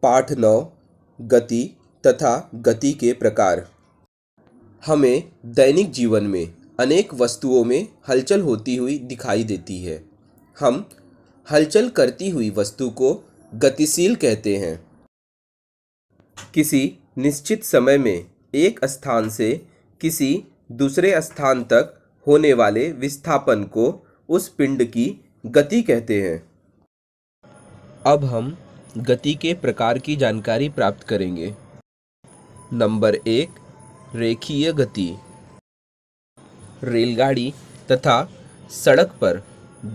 पाठ 9 गति तथा गति के प्रकार। हमें दैनिक जीवन में अनेक वस्तुओं में हलचल होती हुई दिखाई देती है। हम हलचल करती हुई वस्तु को गतिशील कहते हैं। किसी निश्चित समय में एक स्थान से किसी दूसरे स्थान तक होने वाले विस्थापन को उस पिंड की गति कहते हैं। अब हम गति के प्रकार की जानकारी प्राप्त करेंगे। नंबर 1, रेखीय गति। रेलगाड़ी तथा सड़क पर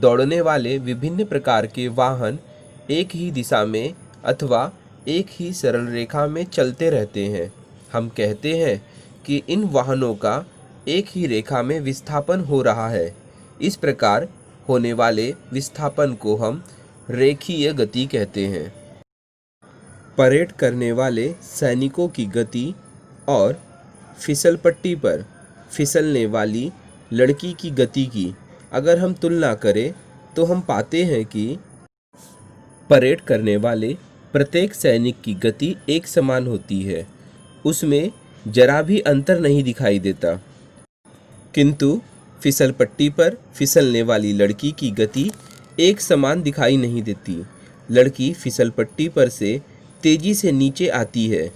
दौड़ने वाले विभिन्न प्रकार के वाहन एक ही दिशा में अथवा एक ही सरल रेखा में चलते रहते हैं। हम कहते हैं कि इन वाहनों का एक ही रेखा में विस्थापन हो रहा है। इस प्रकार होने वाले विस्थापन को हम रेखीय गति कहते हैं। परेड करने वाले सैनिकों की गति और फिसलपट्टी पर फिसलने वाली लड़की की गति की अगर हम तुलना करें तो हम पाते हैं कि परेड करने वाले प्रत्येक सैनिक की गति एक समान होती है, उसमें जरा भी अंतर नहीं दिखाई देता। किंतु फिसलपट्टी पर फिसलने वाली लड़की की गति एक समान दिखाई नहीं देती। लड़की फिसलपट्टी पर से तेजी से नीचे आती है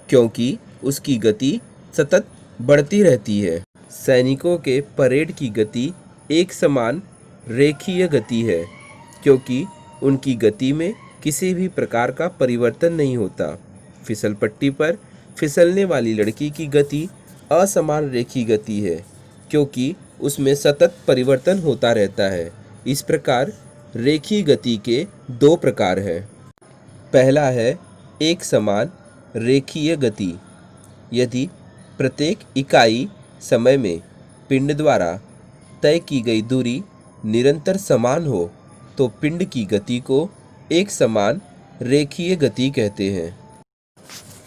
क्योंकि उसकी गति सतत बढ़ती रहती है। सैनिकों के परेड की गति एक समान रेखीय गति है क्योंकि उनकी गति में किसी भी प्रकार का परिवर्तन नहीं होता। फिसलपट्टी पर फिसलने वाली लड़की की गति असमान रेखीय गति है क्योंकि उसमें सतत परिवर्तन होता रहता है। इस प्रकार रेखीय गति के दो प्रकार हैं। पहला है एक समान रेखीय गति। यदि प्रत्येक इकाई समय में पिंड द्वारा तय की गई दूरी निरंतर समान हो तो पिंड की गति को एक समान रेखीय गति कहते हैं।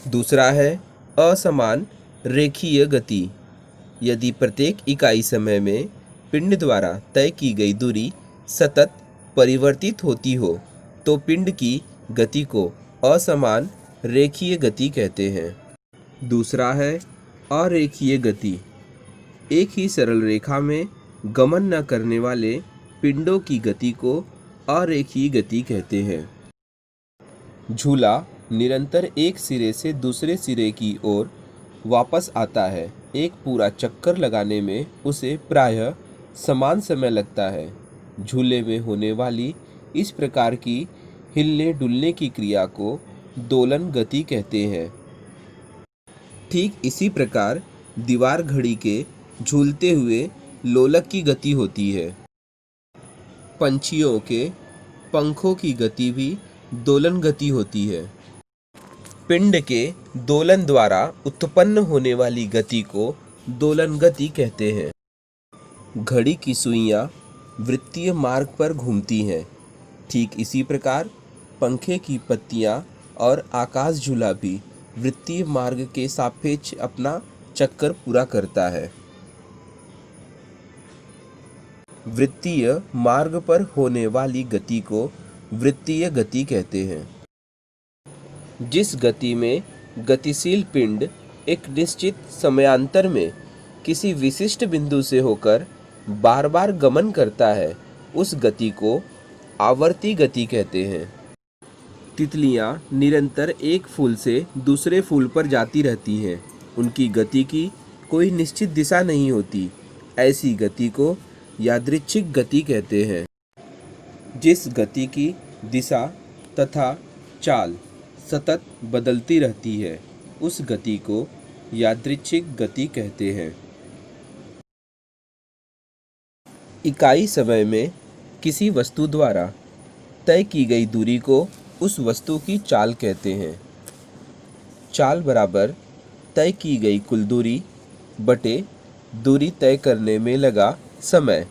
दूसरा है असमान रेखीय गति। यदि प्रत्येक इकाई समय में पिंड द्वारा तय की गई दूरी सतत परिवर्तित होती हो तो पिंड की गति को असमान रेखीय गति कहते हैं। दूसरा है अरेखीय गति। एक ही सरल रेखा में गमन न करने वाले पिंडों की गति को अरेखीय गति कहते हैं। झूला निरंतर एक सिरे से दूसरे सिरे की ओर वापस आता है। एक पूरा चक्कर लगाने में उसे प्रायः समान समय लगता है। झूले में होने वाली इस प्रकार की हिलने डुलने की क्रिया को दोलन गति कहते हैं। ठीक इसी प्रकार दीवार घड़ी के झूलते हुए लोलक की गति होती है। पंछियों के पंखों की गति भी दोलन गति होती है। पिंड के दोलन द्वारा उत्पन्न होने वाली गति को दोलन गति कहते हैं। घड़ी की सुइयां वृत्तीय मार्ग पर घूमती हैं। ठीक इसी प्रकार पंखे की पत्तियां और आकाश झूला भी वृत्तीय मार्ग के सापेक्ष अपना चक्कर पूरा करता है। वृत्तीय मार्ग पर होने वाली गति को वृत्तीय गति कहते हैं। जिस गति में गतिशील पिंड एक निश्चित समयांतर में किसी विशिष्ट बिंदु से होकर बार बार गमन करता है उस गति को आवर्ती गति कहते हैं। तितलियां निरंतर एक फूल से दूसरे फूल पर जाती रहती हैं। उनकी गति की कोई निश्चित दिशा नहीं होती। ऐसी गति को यादृच्छिक गति कहते हैं। जिस गति की दिशा तथा चाल सतत बदलती रहती है उस गति को यादृच्छिक गति कहते हैं। इकाई समय में किसी वस्तु द्वारा तय की गई दूरी को उस वस्तु की चाल कहते हैं। चाल बराबर तय की गई कुल दूरी बटे दूरी तय करने में लगा समय।